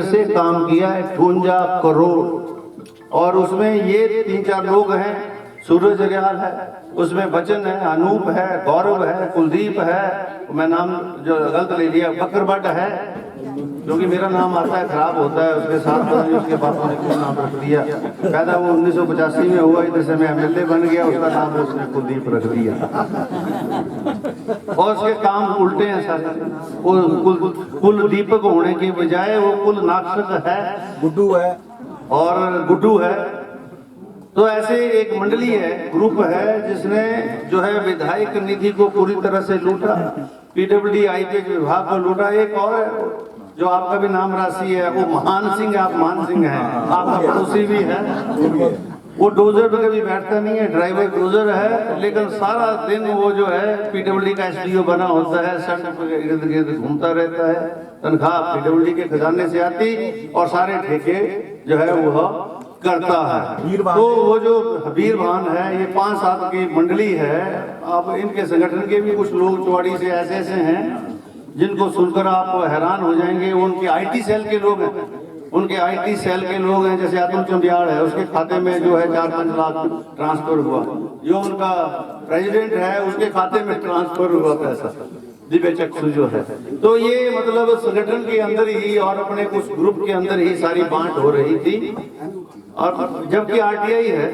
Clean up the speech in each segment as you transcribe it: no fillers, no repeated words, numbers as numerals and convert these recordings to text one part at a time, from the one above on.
से काम किया है 58 करोड़। और उसमें ये 3-4 लोग हैं, सूरज अग्रवाल है, उसमें बच्चन है, अनूप है, गौरव है, कुलदीप है, मैं नाम जो गलत ले लिया, बकरबट है, क्योंकि मेरा नाम आता है खराब होता है, उसके साथ पता नहीं उसके पापा ने क्यों नाम रख दिया। पैदा वो 1985 में हुआ, इधर से मैं एमएलए बन गया, उसका नाम उसने कुलदीप रख दिया। और उसके काम उल्टे हैं सारे। वो कुल दीपक होने की बजाय वो कुल नाक्षक है, गुड्डू है और गुड्डू है। तो ऐसे एक मंडली है, ग्रुप है, जिसने जो है विधायक निधि को पूरी तरह से लूटा, पीडब्ल्यूडी आईपीएच विभाग को लूटा। एक और है जो आपका भी नाम राशि है, वो महान सिंह, आप मान सिंह हैं, आपका पड़ोसी भी है। वो डोजर पे कभी बैठता नहीं है, ड्राइवर डोजर है, लेकिन सारा दिन वो जो है पीडब्ल्यूडी का एसडीओ बना होता है, सड़क पे इर्द गिर्द घूमता रहता है, तनख्वाह पीडब्ल्यूडी के खजाने से आती और सारे ठेके जो है वो करता है। तो वो जो वीरभान है, ये 5-7 की मंडली है। अब इनके संगठन के भी कुछ लोग चौड़ी से ऐसे हैं जिनको सुनकर आप हैरान हो जाएंगे। उनके आईटी सेल के लोग हैं, उनके आईटी सेल के लोग हैं। जैसे अतुल चंबियाड़ है, उसके खाते में जो है 4-5 लाख ट्रांसफर हुआ। जो उनका प्रेसिडेंट है, उसके खाते में ट्रांसफर हुआ पैसा, दिव्य चक्षु जो है। तो ये मतलब संगठन के अंदर ही और अपने कुछ ग्रुप के अंदर ही सारी बांट हो रही थी। और जबकि आरटीआई है,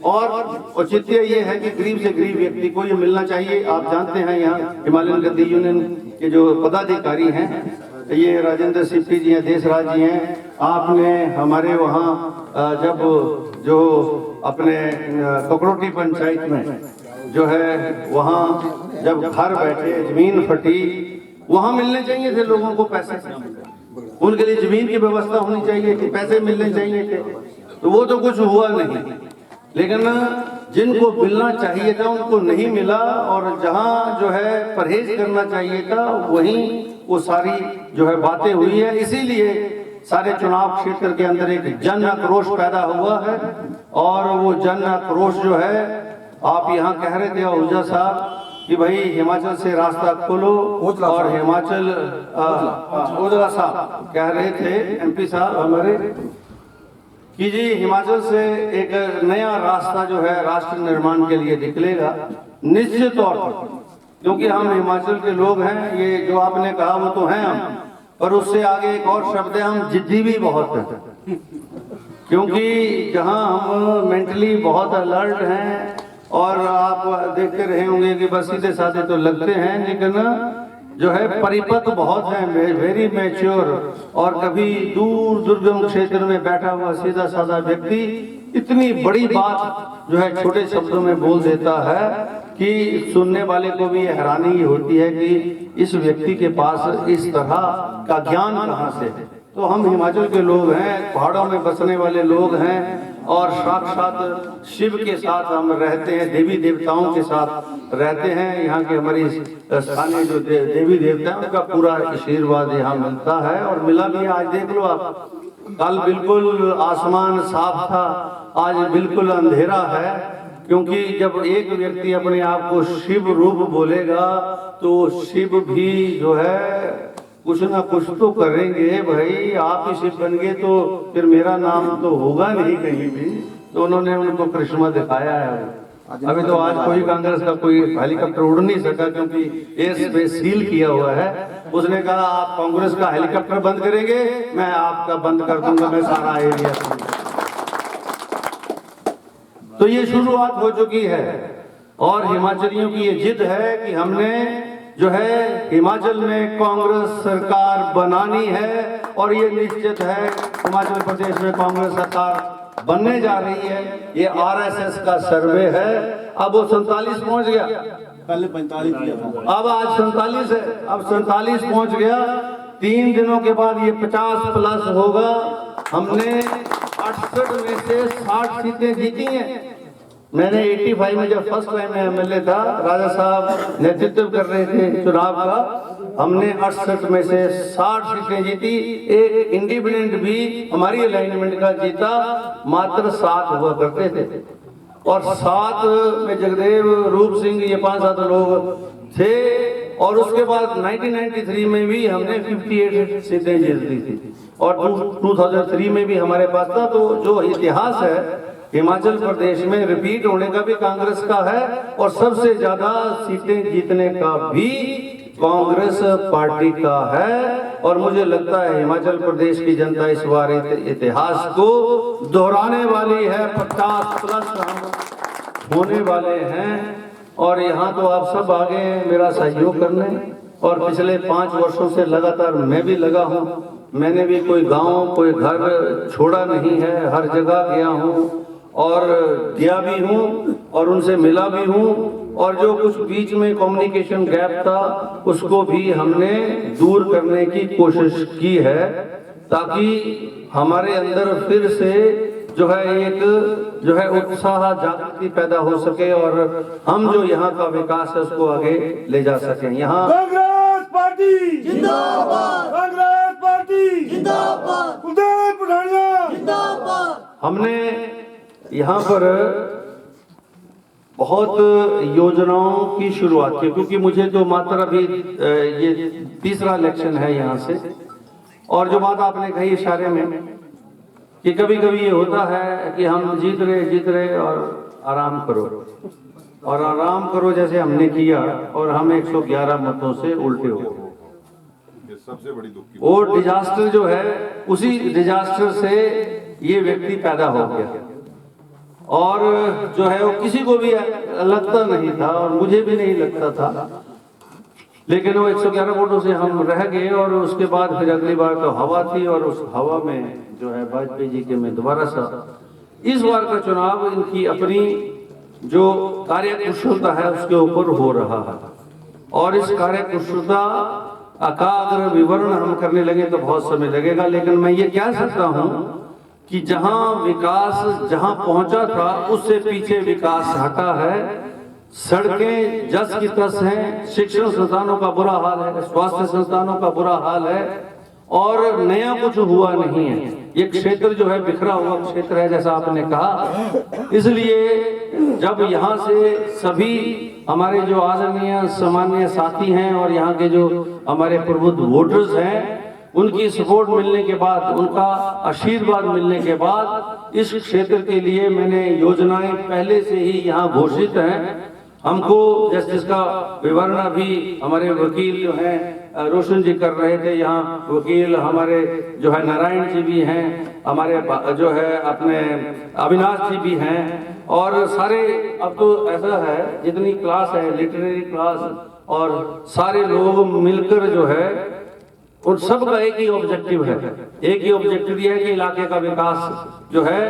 और औचित्य ये है कि गरीब से गरीब व्यक्ति को ये मिलना चाहिए। आप जानते हैं यहाँ हिमालयन गद्दी यूनियन के जो पदाधिकारी हैं, ये राजेंद्र सिप्पी जी हैं, देशराज जी हैं। आपने हमारे वहाँ जब जो अपने ककरोटी पंचायत में जो है वहाँ जब घर बैठे, जमीन फटी, वहाँ मिलने चाहिए थे लोगों को पैसे, उनके लिए जमीन की व्यवस्था होनी चाहिए थी, पैसे मिलने चाहिए थे। तो वो तो कुछ हुआ नहीं, लेकिन जिनको मिलना चाहिए था उनको नहीं मिला। और जहां जो है परहेज करना चाहिए था, वहीं वो सारी जो है बातें हुई है। इसीलिए सारे चुनाव क्षेत्र के अंदर एक जन आक्रोश पैदा हुआ है। और वो जन आक्रोश जो है, आप यहाँ कह रहे थे आहूजा साहब कि भाई हिमाचल से रास्ता खोलो, और हिमाचल ओजला साहब कह रहे थे, एमपी साहब हमारे, कि जी हिमाचल से एक नया रास्ता जो है राष्ट्र निर्माण के लिए निकलेगा निश्चित तौर पर। क्योंकि हम हिमाचल के लोग हैं, ये जो आपने कहा वो तो हैं हम, पर उससे आगे एक और शब्द है, हम जिद्दी भी बहुत हैं। क्योंकि जहां हम मेंटली बहुत अलर्ट हैं, और आप देखते रहे होंगे कि बस सीधे साधे तो लगते हैं, लेकिन जो है परिपक्व बहुत है, वेरी मैच्योर। और कभी दूर दुर्गम क्षेत्र में बैठा हुआ सीधा साधा व्यक्ति इतनी बड़ी बात जो है छोटे शब्दों में बोल देता है कि सुनने वाले को भी हैरानी होती है कि इस व्यक्ति के पास इस तरह का ज्ञान कहाँ से है। तो हम हिमाचल के लोग हैं, पहाड़ों में बसने वाले लोग हैं, और साक्षात शिव के साथ हम रहते हैं, देवी देवताओं के साथ रहते हैं। यहाँ के हमारी स्थानीय जो देवी देवता हैं, उनका पूरा आशीर्वाद यहाँ मिलता है, और मिला भी। आज देख लो आप, कल बिल्कुल आसमान साफ था, आज बिल्कुल अंधेरा है। क्योंकि जब एक व्यक्ति अपने आप को शिव रूप बोलेगा, तो शिव भी जो है कुछ ना कुछ तो करेंगे। भाई आप ही शिव बन गए तो फिर मेरा नाम तो होगा नहीं कहीं भी। तो उन्होंने उनको करिश्मा दिखाया है। अभी तो आज कोई कांग्रेस का कोई हेलीकॉप्टर उड़ नहीं सका, क्योंकि एयर स्पेस सील किया हुआ है। उसने कहा आप कांग्रेस का हेलीकॉप्टर बंद करेंगे, मैं आपका बंद कर दूंगा, मैं सारा एरिया। तो ये शुरुआत हो चुकी है, और हिमाचलियों की ये जिद है कि हमने जो है हिमाचल में कांग्रेस सरकार बनानी है। और ये निश्चित है, हिमाचल प्रदेश में कांग्रेस सरकार बनने जा रही है। ये आरएसएस का सर्वे है। अब वो 47 पहुंच गया, पहले 45 किया था, अब आज 47 है, अब 47 पहुंच गया। 3 दिनों के बाद ये 50 प्लस होगा। हमने 68 में से 60 सीटें जीती हैं। मैंने 85 में जब फर्स्ट टाइम में एमएलए था, राजा साहब नेतृत्व कर रहे थे चुनाव का, हमने 68 में से 60 सीटें जीती। एक इंडिपेंडेंट भी हमारी अलाइनमेंट का जीता, मात्र 7 हुआ करते थे। और 7 में जगदेव, रूप सिंह, ये 5-7 लोग थे और उसके बाद 1993 में भी हमने 58 सीटें जीत ली थी और 2003 में भी हमारे पास था। तो जो इतिहास है हिमाचल प्रदेश में रिपीट होने का भी कांग्रेस का है और सबसे ज्यादा सीटें जीतने का भी कांग्रेस पार्टी का है। और मुझे लगता है हिमाचल प्रदेश की जनता इस बार इतिहास को दोहराने वाली है, 50+ हम होने वाले हैं। और यहाँ तो आप सब आगे हैं मेरा सहयोग करने, और पिछले 5 वर्षों से लगातार मैं भी लगा हूँ। मैंने भी कोई गांव कोई घर छोड़ा नहीं है, हर जगह गया हूँ और गया भी हूँ और उनसे मिला भी हूँ। और जो कुछ बीच में कम्युनिकेशन गैप था उसको भी हमने दूर करने की कोशिश की है, ताकि हमारे अंदर फिर से जो है एक जो है उत्साह जागृति पैदा हो सके और हम जो यहाँ का विकास है उसको आगे ले जा सकें। यहाँ कांग्रेस पार्टी जिंदाबाद, कांग्रेस पार्टी जिंदाबाद, कुलदीप पठानिया जिंदाबाद। हमने यहाँ पर बहुत योजनाओं की शुरुआत की, क्योंकि मुझे तो मात्र अभी ये तीसरा इलेक्शन है यहाँ से। और जो बात आपने कही इशारे में कि कभी कभी ये होता है कि हम जीत रहे और आराम करो जैसे हमने किया और हम 111 मतों से उल्टे हो गए। सबसे बड़ी दुख की वो डिजास्टर जो है, उसी डिजास्टर से ये व्यक्ति पैदा हो गया और जो है वो किसी को भी लगता नहीं था और मुझे भी नहीं लगता था, लेकिन वो 111 वोटों से हम रह गए। और उसके बाद फिर अगली बार तो हवा थी और उस हवा में जो है वाजपेयी जी के में दोबारा सा इस बार का चुनाव इनकी अपनी जो कार्य कुशलता है उसके ऊपर हो रहा है। और इस कार्य कुशलता का अगर विवरण हम करने लगे तो बहुत समय लगेगा, लेकिन मैं ये कह सकता हूँ कि जहां विकास जहां पहुंचा था उससे पीछे विकास हटा है। सड़कें जस की तस हैं, शिक्षण संस्थानों का बुरा हाल है, स्वास्थ्य संस्थानों का बुरा हाल है और नया कुछ हुआ नहीं है। ये क्षेत्र जो है बिखरा हुआ क्षेत्र है जैसा आपने कहा। इसलिए जब यहाँ से सभी हमारे जो आदरणीय सामान्य साथी हैं और यहाँ के जो हमारे प्रबुद्ध वोटर्स हैं उनकी सपोर्ट मिलने के बाद, उनका आशीर्वाद मिलने के बाद इस क्षेत्र के लिए मैंने योजनाएं पहले से ही यहाँ घोषित हैं। हमको जिसका विवरण अभी हमारे वकील जो हैं रोशन जी कर रहे थे, यहाँ वकील हमारे जो है नारायण जी भी हैं, हमारे जो है अपने अविनाश जी भी हैं और सारे अब तो ऐसा है जितनी क्लास है लिटरेरी क्लास और सारे लोग मिलकर जो है उन सब का एक ही ऑब्जेक्टिव है। एक ही ऑब्जेक्टिव ये है कि इलाके का विकास जो है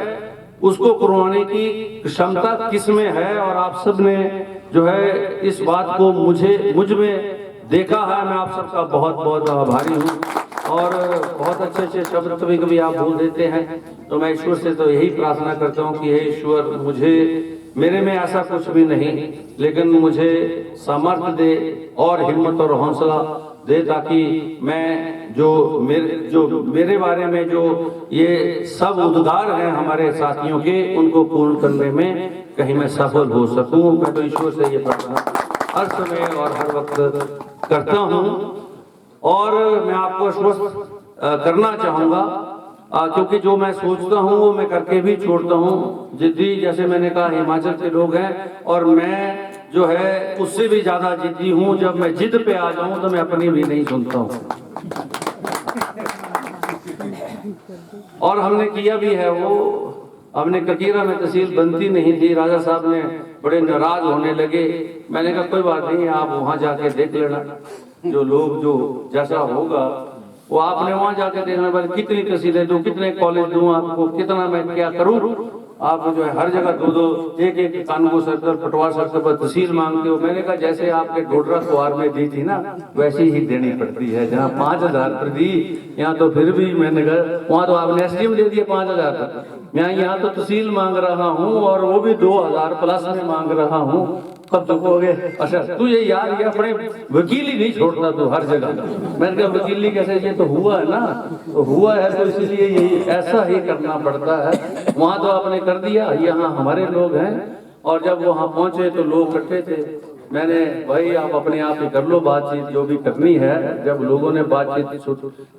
उसको करवाने की क्षमता किस में है। और आप सब ने जो है इस बात को मुझ में देखा है। मैं आप सबका बहुत बहुत आभारी हूँ और बहुत अच्छे अच्छे शब्द कभी कभी आप बोल देते हैं, तो मैं ईश्वर से तो यही प्रार्थना करता हूँ कि हे ईश्वर, मेरे में ऐसा कुछ भी नहीं, लेकिन मुझे सामर्थ्य दे और हिम्मत और हौसला दे, ताकि मैं जो मेरे बारे में जो ये सब उद्गार हैं हमारे साथियों के, उनको पूर्ण करने में कहीं मैं सफल हो सकूं। मैं तो ईश्वर से ये प्रार्थना हर समय और हर वक्त करता हूं। और मैं आपको आश्वस्त करना चाहूंगा, क्योंकि जो मैं सोचता हूं वो मैं करके भी छोड़ता हूं। जिद्दी, जैसे मैंने कहा, हिमाचल के लोग हैं और मैं जो है उससे भी ज्यादा जिद्दी हूं। जब मैं जिद पे आ जाऊं तो मैं अपनी भी नहीं सुनता हूं। और हमने किया भी है वो। हमने ककीरा में तहसील बनती नहीं थी, राजा साहब ने बड़े नाराज होने लगे। मैंने कहा कोई बात नहीं, आप वहां जाके देख लेना, जो लोग जो जैसा होगा वो आपने वहां जाके देखना। भाई कितनी तहसीलें दूं, कितने कॉलेज दूं आपको, कितना मैं क्या करूं। आप जो है हर जगह दो एक कानगो सर्कल, पटवार सर्कल पर तहसील मांगते हो। मैंने कहा जैसे आपने डोडरा कुआर में दी थी ना, वैसी ही देनी पड़ती है। जहाँ 5000 पर दी, यहाँ तो फिर भी मैंने कहा वहाँ तो आपने एसडीएम दे दिया 5000 तक, मैं यहाँ तो तहसील मांग रहा हूँ और वो भी 2000 प्लस में मांग रहा हूँ। कब चुकोगे? अच्छा तुझे यार ये अपने वकील ही नहीं छोड़ता तू हर जगह। मैंने कहा वकीली कैसे, ये तो हुआ है ना, तो हुआ है तो इसलिए यही ऐसा ही करना पड़ता है। वहां तो आपने कर दिया, यहाँ हमारे लोग हैं। और जब वहां पहुंचे तो लोग इकट्ठे थे मैंने भाई आप अपने आप ही कर लो बातचीत जो भी करनी है। जब लोगों ने बातचीत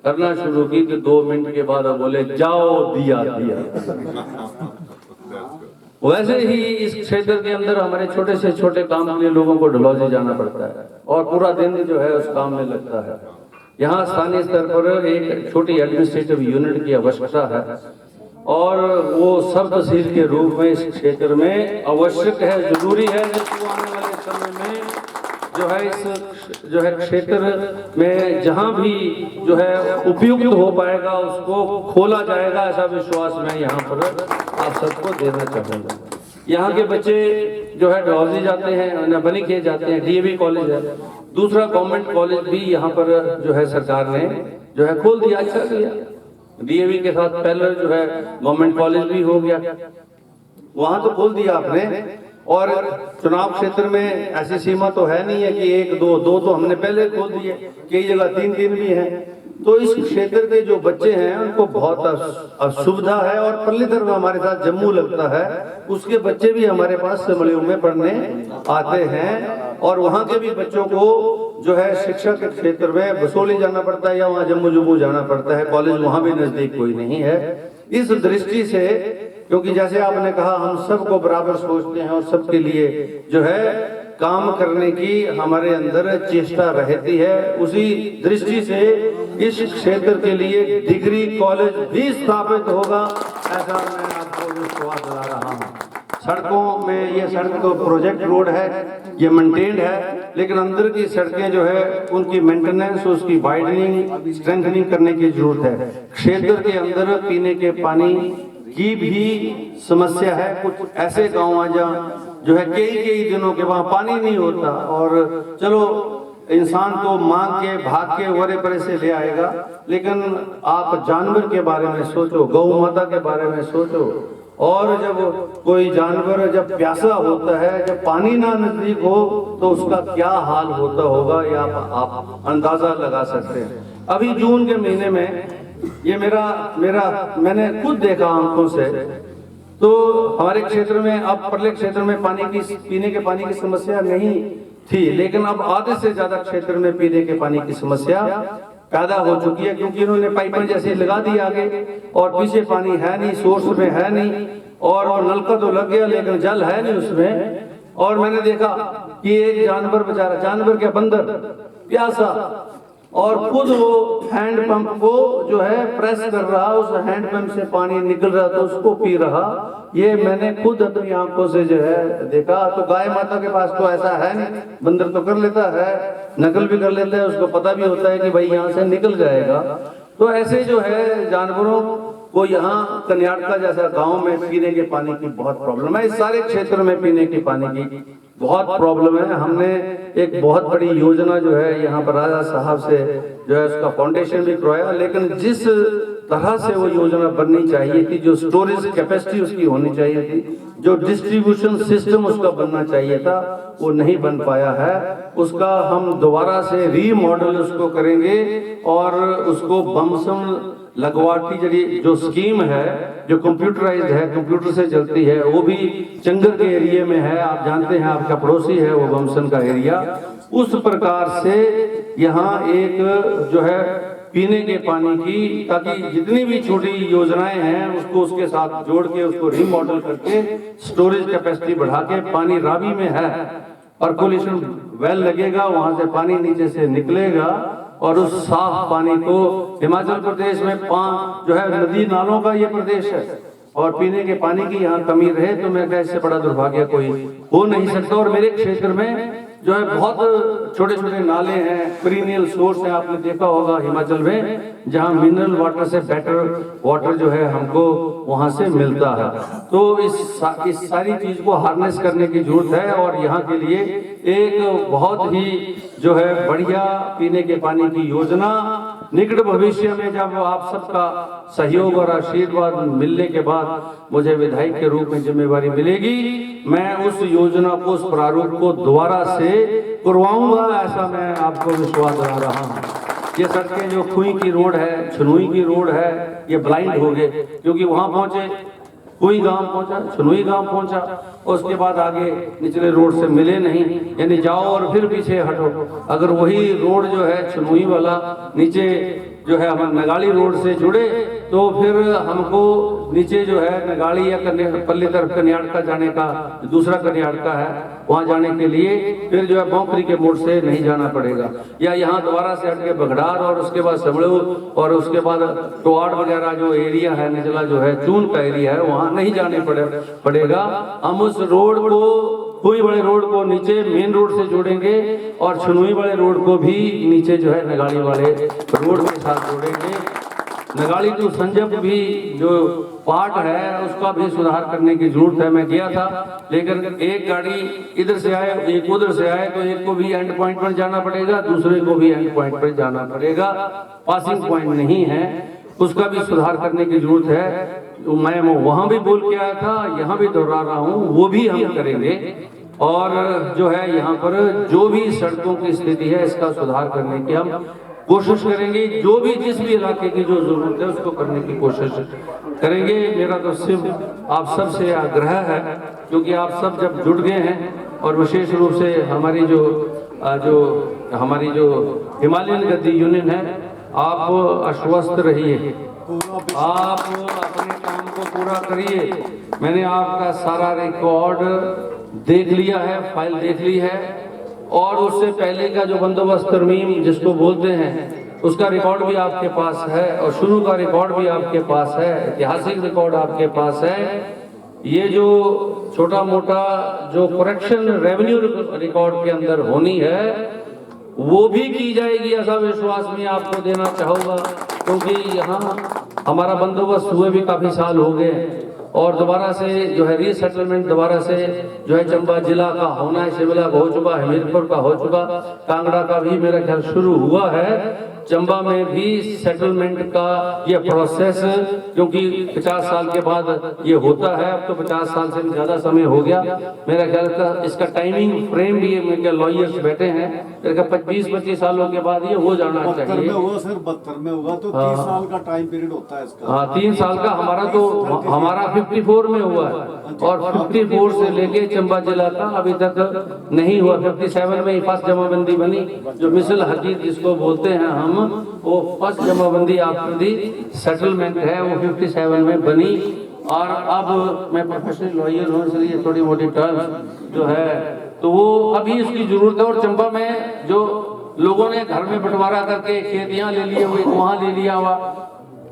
करना शुरू की तो 2 मिनट के बाद वो बोले जाओ दिया दिया। वैसे ही इस क्षेत्र के अंदर हमारे छोटे से छोटे काम के लिए लोगों को डलहौजी जाना पड़ता है और पूरा दिन जो है उस काम में लगता है। यहाँ स्थानीय स्तर पर एक छोटी एडमिनिस्ट्रेटिव यूनिट की आवश्यकता है और वो सब तहसील के रूप में इस क्षेत्र में आवश्यक है, जरूरी है। जिसको आने वाले समय में जो है इस जो है क्षेत्र में जहाँ भी जो है उपयुक्त हो पाएगा उसको खोला जाएगा, ऐसा विश्वास मैं यहाँ पर आप सबको देना चाहूँगा। यहाँ के बच्चे जो है डलहौजी जाते हैं, बनीखेत जाते हैं, डीएवी कॉलेज है, दूसरा गवर्नमेंट कॉलेज भी यहाँ पर जो है सरकार ने जो है खोल दिया। अच्छा किया, डीएवी के साथ पहले जो है गवर्नमेंट कॉलेज भी हो गया, वहां तो खोल दिया आपने। और चुनाव क्षेत्र में ऐसी सीमा तो है नहीं है कि 1 2 2 तो हमने पहले खोल दिए, कई जगह 3 3 भी हैं। तो इस क्षेत्र के जो बच्चे हैं उनको बहुत असुविधा है। और परली तरफ हमारे साथ जम्मू लगता है, उसके बच्चे भी हमारे पास समलियों में पढ़ने आते हैं और वहाँ के भी बच्चों को जो है शिक्षा के क्षेत्र में बसोली जाना पड़ता है या वहाँ जम्मू जम्मू जाना पड़ता है। कॉलेज वहाँ भी नजदीक कोई नहीं है। इस दृष्टि से, क्योंकि जैसे आपने कहा हम सबको बराबर सोचते हैं और सबके लिए जो है काम करने की हमारे अंदर चेष्टा रहती है, उसी दृष्टि से इस क्षेत्र के लिए डिग्री कॉलेज भी स्थापित होगा, ऐसा मैं आपको विश्वास दिला रहा हूँ। सड़कों में ये सड़क तो प्रोजेक्ट रोड है, ये मेंटेन्ड है, लेकिन अंदर की सड़कें जो है उनकी मेंटेनेंस, उसकी वाइडनिंग, स्ट्रेंथनिंग करने की जरूरत है। क्षेत्र के अंदर पीने के पानी की भी समस्या है। कुछ ऐसे गांव आ जहाँ जो है कई दिनों के वहां पानी नहीं होता और चलो इंसान तो मांग के भाग के वरे परे से ले आएगा, लेकिन आप जानवर के बारे में सोचो, गौ माता के बारे में सोचो। और जब कोई जानवर जब प्यासा होता है, जब पानी ना नजदीक हो तो उसका क्या हाल होता होगा, ये आप अंदाजा लगा सकते हैं। अभी जून के महीने में ये मैंने खुद देखा आंखों से, तो हमारे क्षेत्र में अब परले क्षेत्र में पीने के पानी की समस्या नहीं थी, लेकिन अब आधे से ज्यादा क्षेत्र में पीने के पानी की समस्या पैदा हो चुकी है, क्योंकि इन्होंने पाइपें जैसे लगा दी आगे और पीछे पानी है नहीं, सोर्स में है नहीं, और वो नलका तो लग गया लेकिन जल है नहीं उसमें। और मैंने देखा कि एक जानवर, बेचारा जानवर क्या बंदर प्यासा, और खुद वो हैंड पंप को जो है प्रेस कर रहा, उस हैंड पंप से पानी निकल रहा तो उसको पी रहा। ये मैंने खुद अपनी आंखों से जो है देखा। तो गाय माता के पास तो ऐसा है नहीं, बंदर तो कर लेता है, नकल भी कर लेता है, उसको पता भी होता है कि भाई यहाँ से निकल जाएगा। तो ऐसे जो है जानवरों को यहाँ कन्याड़का जैसा गांव में पीने के पानी की बहुत प्रॉब्लम है। इस सारे क्षेत्र में पीने के पानी की बहुत प्रॉब्लम है। हमने एक बहुत बड़ी योजना जो है यहाँ पर राजा साहब से जो है उसका फाउंडेशन भी करवाया, लेकिन जिस तरह से वो योजना बननी चाहिए थी, जो स्टोरेज कैपेसिटी उसकी होनी चाहिए थी, जो डिस्ट्रीब्यूशन सिस्टम उसका बनना चाहिए था, वो नहीं बन पाया है। उसका हम दोबारा से रीमॉडल उसको करेंगे और उसको बमसम लगवाटी जो स्कीम है, जो कंप्यूटराइज्ड है, कंप्यूटर से चलती है, वो भी चंगर के एरिया में है। आप जानते हैं, आपका पड़ोसी है वो बमसन का एरिया। उस प्रकार से यहाँ एक जो है पीने के पानी की, ताकि जितनी भी छोटी योजनाएं हैं उसको उसके साथ जोड़ के उसको रीमॉडल करके स्टोरेज कैपेसिटी बढ़ा के, पानी रावी में है, पर्कोलेशन वेल लगेगा, वहां से पानी नीचे से निकलेगा और उस साफ पानी को, हिमाचल प्रदेश में जो है नदी नालों का ये प्रदेश है और पीने के पानी की यहाँ कमी रहे तो मैं कहा इससे बड़ा दुर्भाग्य कोई हो नहीं सकता। और मेरे क्षेत्र में जो है बहुत छोटे छोटे नाले हैं, पेरिनियल सोर्स है, आपने देखा होगा हिमाचल में, जहाँ मिनरल वाटर से बेटर वाटर जो है हमको वहां से मिलता है। तो इस सारी चीज को हार्नेस करने की जरूरत है और यहाँ के लिए एक बहुत ही जो है बढ़िया पीने के पानी की योजना निकट भविष्य में, जब आप सबका सहयोग और आशीर्वाद मिलने के बाद मुझे विधायक के रूप में जिम्मेवारी मिलेगी, मैं उस योजना को, उस प्रारूप को दोबारा से करवाऊंगा, ऐसा मैं आपको विश्वास दिला रहा हूँ। ये सड़कें जो खुई की रोड है, छनुई की रोड है, ये ब्लाइंड हो गए, क्योंकि वहां पहुंचे कोई गांव पहुंचा, छनुई गांव पहुंचा, उसके बाद आगे निचले रोड से मिले नहीं, यानी जाओ और फिर पीछे हटो। अगर वही रोड जो है छनुई वाला नीचे जो है हम नगाड़ी रोड से जुड़े तो फिर हमको नीचे जो है नगाड़ी या पल्ली तरफ कन्याड़का जाने का दूसरा कन्याड़का है, वहां जाने के लिए फिर जो है बौखरी के मोड़ से नहीं जाना पड़ेगा, या यहाँ दोबारा से हट के बघड़ार और उसके बाद समड़ू और उसके बाद टोआड़ वगैरह जो एरिया है निचला जो है चून का एरिया है, वहां नहीं जाने पड़ेगा। हम उस रोड को छनुई बड़े रोड को नीचे मेन रोड से जोड़ेंगे और छनुई बड़े रोड को भी नीचे जो है नगाड़ी वाले रोड के साथ जोड़ेंगे। नगाड़ी टू संजप भी जो पार्ट है उसका भी सुधार करने की जरूरत है। मैं गया था, लेकिन एक गाड़ी इधर से आए एक उधर से आए तो एक को भी एंड पॉइंट पर जाना पड़ेगा, दूसरे को भी एंड पॉइंट पर जाना पड़ेगा, पासिंग पॉइंट नहीं है, उसका भी सुधार करने की जरूरत है। तो मैं वहां भी बोल के आया था, यहाँ भी दोहरा रहा हूँ, वो भी हम करेंगे। और जो है यहाँ पर जो भी सड़कों की स्थिति है इसका सुधार करने की हम कोशिश करेंगे, जो भी जिस भी इलाके की जो जरूरत है उसको करने की कोशिश करेंगे। मेरा तो सिर्फ आप सब से आग्रह है, क्योंकि आप सब जब जुड़ गए हैं और विशेष रूप से हमारी जो हिमालयन गद्दी यूनियन है, आप आश्वस्त रहिए, आप अपने काम को पूरा करिए। मैंने आपका सारा रिकॉर्ड देख लिया है, फाइल देख ली है, और उससे पहले का जो बंदोबस्त तरमीम जिसको बोलते हैं उसका रिकॉर्ड भी आपके पास है, और शुरू का रिकॉर्ड भी आपके पास है, ऐतिहासिक रिकॉर्ड आपके पास है। ये जो छोटा मोटा जो करेक्शन रेवेन्यू रिकॉर्ड के अंदर होनी है वो भी की जाएगी, ऐसा विश्वास मैं आपको देना चाहूँगा, क्योंकि यहाँ हमारा बंदोबस्त हुए भी काफ़ी साल हो गए और दोबारा से जो है रीसेटलमेंट दोबारा से जो है चंबा जिला का होना है, शिमला का हो चुका, हमीरपुर का हो चुका, कांगड़ा का भी मेरा ख्याल शुरू हुआ है। चंबा में भी सेटलमेंट का ये प्रोसेस, क्योंकि 50 साल के बाद ये होता है, अब तो 50 साल से भी ज़्यादा समय हो गया मेरा ख्याल का। इसका टाइमिंग फ्रेम भी मेरे ख्याल लॉयर्स बैठे हैं, मेरे 20-25 सालों के बाद ये हो जाना चाहिए। सर 72 में होगा तो 30 साल का टाइम पीरियड होता है इसका। हाँ, 3 साल का हमारा 54 में हुआ है, और 54 से लेके चंबा जिला का अभी तक नहीं हुआ। 57 में ही फर्स्ट जमाबंदी बनी, जो मिसल हकीक जिसको बोलते हैं हम, वो first jamabandi after the settlement है, वो 57 में बनी। और अब मैं प्रोफेशनल लॉयर हूँ, इसलिए थोड़ी मोटी टर्म्स जो है तो वो अभी इसकी जरूरत है। और चंबा में जो लोगों ने घर में बंटवारा करके खेत यहाँ ले लिए हुए, वहाँ ले लिया हुआ,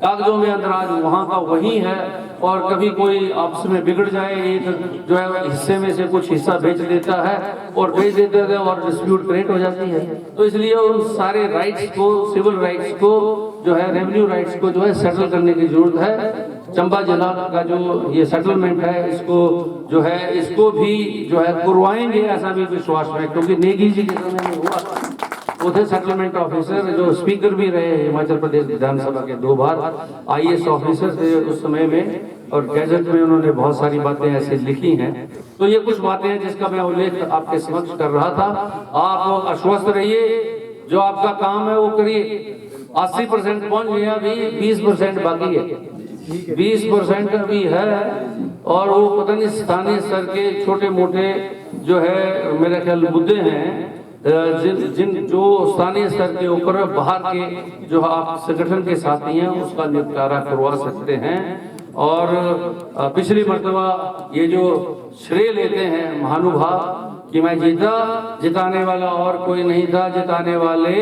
कागजों में अंदराज वहाँ का वही है, और कभी कोई आपस में बिगड़ जाए, एक जो है हिस्से में से कुछ हिस्सा बेच देता है और बेच देते हैं और डिस्प्यूट क्रिएट हो जाती है। तो इसलिए उन सारे राइट्स को, सिविल राइट्स को जो है, रेवेन्यू राइट्स को जो है सेटल करने की जरूरत है। चंबा जिला का जो ये सेटलमेंट है इसको जो है इसको भी जो है करवाएंगे, ऐसा भी विश्वास है, क्योंकि नेगी जी के समय में हुआ, वो थे सेटलमेंट ऑफिसर जो स्पीकर भी रहे हिमाचल प्रदेश विधानसभा के 2 बार, IAS ऑफिसर थे उस समय में, और गैजेट में उन्होंने बहुत सारी बातें ऐसी लिखी हैं। तो ये कुछ बातें हैं जिसका मैं उल्लेख आपके समक्ष कर रहा था। आप आश्वस्त रहिए, जो आपका काम है वो करिए। 80% पहुंच गया, अभी 20% बाकी है, 20% अभी है, और वो पता नहीं स्थानीय स्तर के छोटे मोटे जो है मेरे ख्याल मुद्दे हैं, जिन जो स्थानीय स्तर के ऊपर बाहर के जो आप संगठन के साथी हैं उसका निपटारा करवा सकते हैं। और पिछली मर्तबा ये जो श्रेय लेते हैं महानुभाव कि मैं जीता, जिताने वाला और कोई नहीं था, जिताने वाले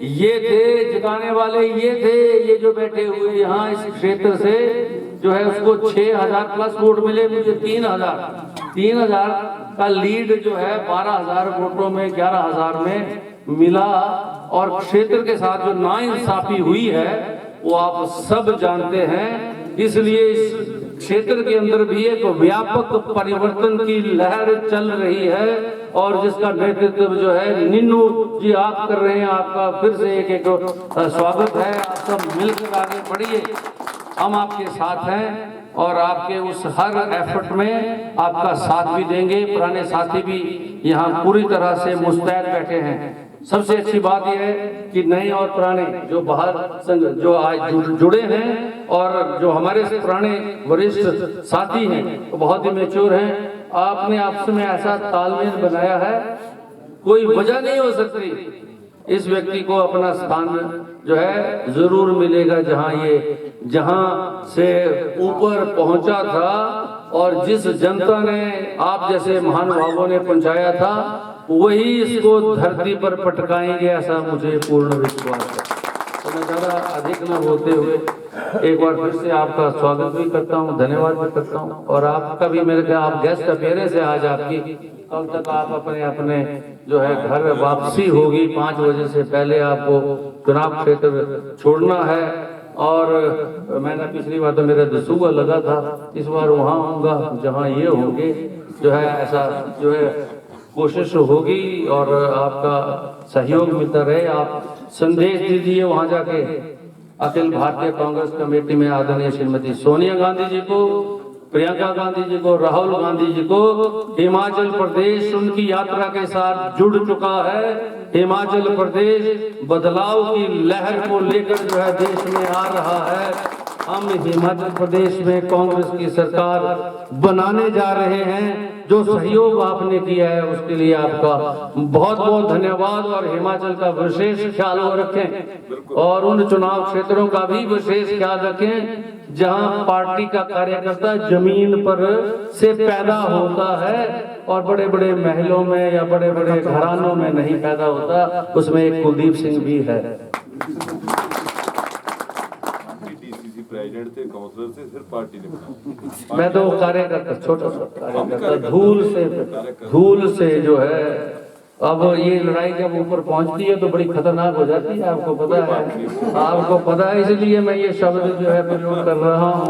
ये थे, जिताने वाले ये थे, ये जो बैठे हुए यहाँ इस क्षेत्र से जो है उसको 6000 प्लस वोट मिले, मुझे 3000 का लीड जो है 12000 वोटों में 11000 में मिला। और क्षेत्र के साथ जो नाइंसाफी हुई है वो आप सब जानते हैं, इसलिए इस क्षेत्र के अंदर भी एक व्यापक परिवर्तन की लहर चल रही है, और जिसका नेतृत्व जो है निन्नू जी आप कर रहे हैं। आपका फिर से एक स्वागत है, आप सब मिलकर आगे बढ़िए, हम आपके साथ हैं और आपके उस हर एफर्ट में आपका साथ भी देंगे। पुराने साथी भी यहाँ पूरी तरह से मुस्तैद बैठे हैं। सबसे अच्छी बात यह है कि नए और पुराने जो बाहर जो आज जुड़े हैं और जो हमारे पुराने वरिष्ठ साथी हैं वो बहुत ही मैच्योर हैं। आपने आपस में ऐसा तालमेल बनाया है, कोई वजह नहीं हो सकती, इस व्यक्ति को अपना स्थान जो है जरूर मिलेगा जहां से ऊपर पहुंचा था और जिस जनता ने आप जैसे महानुभावों ने पहुंचाया था वही इसको धरती पर पटकाएंगे, ऐसा मुझे पूर्ण विश्वास है। तो मैं ज़्यादा अधिक न होते हुए एक बार फिर से आपका स्वागत भी करता हूं, धन्यवाद भी करता हूं। और आपका भी मेरे ख्याल आप गेस्ट अपीयरेंस है आज आपकी, कल तक आप अपने जो है घर वापसी होगी, 5 बजे से पहले आपको चुनाव क्षेत्र छोड़ना है। और मैंने पिछली बार तो मेरा दसूगा लगा था, इस बार वहाँ आऊँगा जहाँ ये होंगे, जो है ऐसा जो है कोशिश होगी और आपका सहयोग मिलता रहे। आप संदेश दीजिए वहाँ जाके अखिल भारतीय कांग्रेस कमेटी में आदरणीय श्रीमती सोनिया गांधी जी को, प्रियंका गांधी जी को, राहुल गांधी जी को। हिमाचल प्रदेश उनकी यात्रा के साथ जुड़ चुका है। हिमाचल प्रदेश बदलाव की लहर को लेकर जो है देश में आ रहा है। हम हिमाचल प्रदेश में कांग्रेस की सरकार बनाने जा रहे हैं। जो सहयोग आपने किया है उसके लिए आपका बहुत बहुत धन्यवाद। और हिमाचल का विशेष ख्याल रखें और उन चुनाव क्षेत्रों का भी विशेष ख्याल रखें जहां पार्टी का कार्यकर्ता जमीन पर से पैदा होता है और बड़े बड़े महलों में या बड़े बड़े घरानों में नहीं पैदा होता। उसमें एक कुलदीप सिंह भी है। प्रेसिडेंट थे, काउंसलर थे, सिर्फ पार्टी ने बनाया। मैं तो कार्यकर्ता, छोटा सा कार्यकर्ता, धूल से जो है। अब ये लड़ाई जब ऊपर पहुंचती है तो बड़ी खतरनाक हो जाती है, आपको पता है, इसलिए मैं ये शब्द जो है प्रयोग कर रहा हूँ।